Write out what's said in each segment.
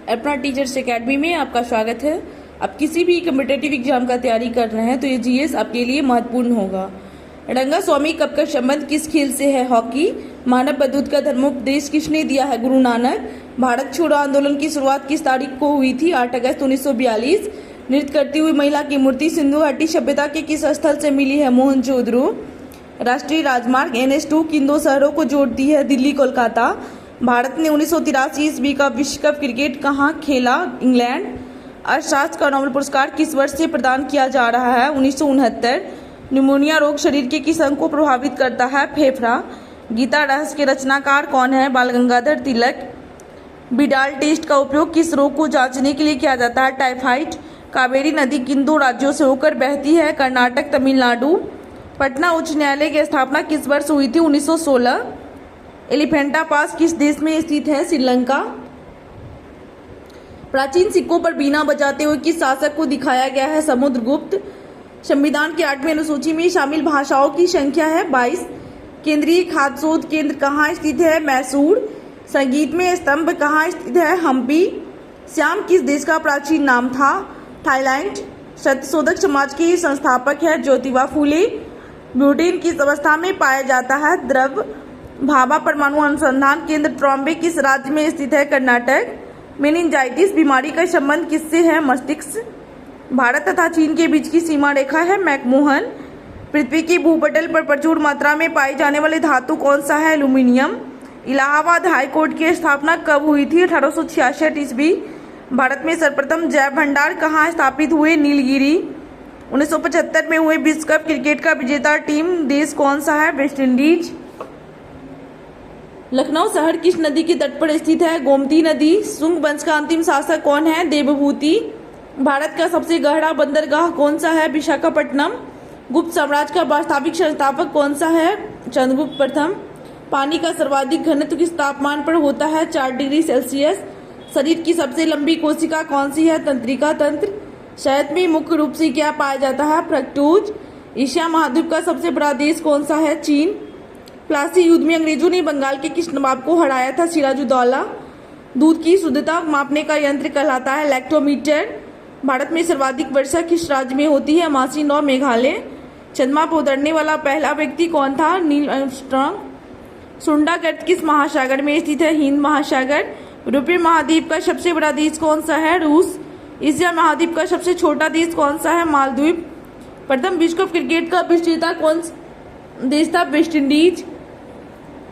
अपना teachers academy में आपका स्वागत है। आप किसी भी कम्पिटेटिव एग्जाम का तैयारी कर रहे हैं तो ये जीएस आपके लिए महत्वपूर्ण होगा। रंगा स्वामी कप का संबंध किस खेल से है? हॉकी। मानव बंधुत्व का धर्मोपदेश किसने दिया है? गुरु नानक। भारत छोड़ो आंदोलन की शुरुआत किस तारीख को हुई थी? 8 अगस्त 1942। नृत्य करती हुई महिला की मूर्ति सिंधु घाटी सभ्यता के किस स्थल से मिली है? मोहनजोदड़ो। राष्ट्रीय राजमार्ग NH2 किन दो शहरों को जोड़ती है? दिल्ली कोलकाता। भारत ने 1983 ईस्वी का विश्व कप क्रिकेट कहाँ खेला? इंग्लैंड। अर्थशास्त्र का नोबेल पुरस्कार किस वर्ष से प्रदान किया जा रहा है? 1969। निमोनिया रोग शरीर के किस अंग को प्रभावित करता है? फेफड़ा। गीता रहस्य के रचनाकार कौन है? बाल गंगाधर तिलक। बिडाल टेस्ट का उपयोग किस रोग को जांचने के लिए किया जाता है? टाइफाइड। कावेरी नदी किन दो राज्यों से होकर बहती है? कर्नाटक, तमिलनाडु। पटना उच्च न्यायालय की स्थापना किस वर्ष हुई थी? 1916। एलिफेंटा पास किस देश में स्थित है? श्रीलंका। प्राचीन सिक्कों पर बीना बजाते हुए किस शासक को दिखाया गया है? समुद्रगुप्त। संविधान की 8वीं अनुसूची में शामिल भाषाओं की संख्या है 22। केंद्रीय खाद्य शोध केंद्र कहाँ स्थित है? मैसूर। संगीत में स्तंभ कहाँ स्थित है? हम्पी। श्याम किस देश का प्राचीन नाम था? थाईलैंड। सत्यशोधक समाज के संस्थापक है ज्योतिबा फूले। ब्यूटेन किस अवस्था में पाया जाता है? द्रव। भाभा परमाणु अनुसंधान केंद्र ट्रॉम्बे किस राज्य में स्थित है? कर्नाटक। मेनिंजाइटिस बीमारी का संबंध किससे है? मस्तिष्क। भारत तथा चीन के बीच की सीमा रेखा है मैकमोहन। पृथ्वी के भूपटल पर प्रचुर मात्रा में पाई जाने वाली धातु कौन सा है? एल्यूमिनियम। इलाहाबाद हाईकोर्ट की स्थापना कब हुई थी? 1866 ईस्वी। भारत में सर्वप्रथम जैव भंडार कहाँ स्थापित हुए? नीलगिरी। 1975 में हुए विश्व कप क्रिकेट का विजेता टीम देश कौन सा है? West Indies. लखनऊ शहर किस नदी के तट पर स्थित है? गोमती नदी। शुंग वंश का अंतिम शासक कौन है? देवभूति। भारत का सबसे गहरा बंदरगाह कौन सा है? विशाखापट्टनम। गुप्त साम्राज्य का वास्तविक संस्थापक कौन सा है? चंद्रगुप्त प्रथम। पानी का सर्वाधिक घनत्व किस तापमान पर होता है? 4 डिग्री सेल्सियस। शरीर की सबसे लंबी कोशिका कौन सी है? तंत्रिका तंत्र। शहद में मुख्य रूप से क्या पाया जाता है? फ्रक्टोज। एशिया महाद्वीप का सबसे बड़ा देश कौन सा है? चीन। प्लासी युद्ध में अंग्रेजों ने बंगाल के किस नवाब को हराया था? सिराजुद्दौला। दूध की शुद्धता मापने का यंत्र कहलाता है लैक्टोमीटर। भारत में सर्वाधिक वर्षा किस राज्य में होती है? मासिन और मेघालय। चंद्रमा पर उतरने वाला पहला व्यक्ति कौन था? Neil Armstrong. सुंडा गर्त किस महासागर में स्थित है? हिंद महासागर। यूरोपीय महाद्वीप का सबसे बड़ा देश कौन सा है? रूस। एशिया महाद्वीप का सबसे छोटा देश कौन सा है? मालदीव। प्रथम विश्व कप क्रिकेट का विजेता कौन देश था? West Indies.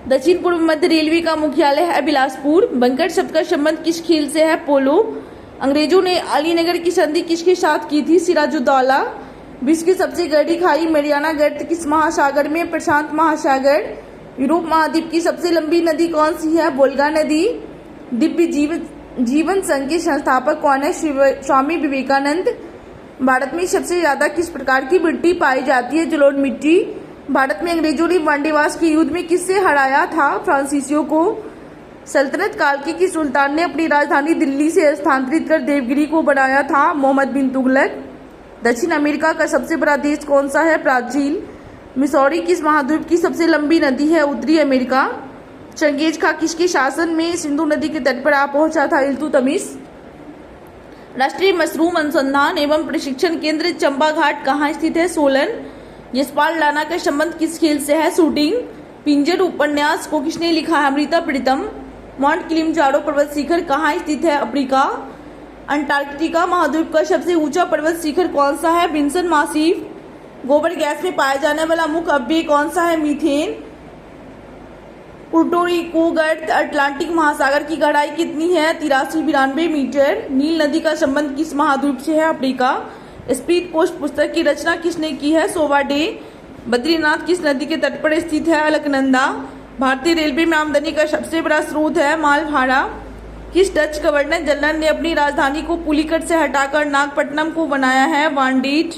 दक्षिण पूर्व मध्य रेलवे का मुख्यालय है बिलासपुर। बंकर शब्द का संबंध किस खेल से है? पोलो। अंग्रेजों ने अलीनगर की संधि किसके साथ की थी? सिराजुद्दौला। विश्व की सबसे गहरी खाई मैरियाना गर्त किस महासागर में? प्रशांत महासागर। यूरोप महाद्वीप की सबसे लंबी नदी कौन सी है? वोल्गा नदी। दिव्य जीवन संघ के संस्थापक कौन है? स्वामी विवेकानंद। भारत में सबसे ज्यादा किस प्रकार की मिट्टी पाई जाती है? जलोढ़ मिट्टी। भारत में अंग्रेजों ने वांडेवास के युद्ध में किससे हराया था? फ्रांसीसियों को। सल्तनत काल के किस सुल्तान ने अपनी राजधानी दिल्ली से स्थानांतरित कर देवगिरी को बनाया था? मोहम्मद बिन तुगलक। दक्षिण अमेरिका का सबसे बड़ा देश कौन सा है? ब्राजील। मिसौरी किस महाद्वीप की सबसे लंबी नदी है? उत्तरी अमेरिका। चंगेज खा किसके शासन में सिंधु नदी के तट पर आ पहुंचा था? इल्तुतमिश। राष्ट्रीय मशरूम अनुसंधान एवं प्रशिक्षण केंद्र चंबा घाट कहाँ स्थित है? सोलन। यशपाल राणा का संबंध किस खेल से है? शूटिंग। पिंजर उपन्यास को किसने लिखा है? अमृता प्रीतम। माउंट किलिमंजारो पर्वत शिखर कहाँ स्थित है? अफ्रीका। अंटार्कटिका महाद्वीप का सबसे ऊंचा पर्वत शिखर कौन सा है? विंसन मासिफ। गोबर गैस में पाया जाने वाला मुख्य अव्यय कौन सा है? मीथेन। पुर्टो रिको गर्त अटलांटिक महासागर की गहराई कितनी है? 8392 मीटर। नील नदी का संबंध किस महाद्वीप से है? अफ्रीका। स्पीड पोस्ट पुस्तक की रचना किसने की है? सोवा डे। बद्रीनाथ किस नदी के तट पर स्थित है? अलकनंदा। भारतीय रेलवे में आमदनी का सबसे बड़ा स्रोत है माल भाड़ा। किस डच गवर्नर जनरल ने अपनी राजधानी को पुलिकट से हटाकर नागपट्टनम को बनाया है? वानडीट।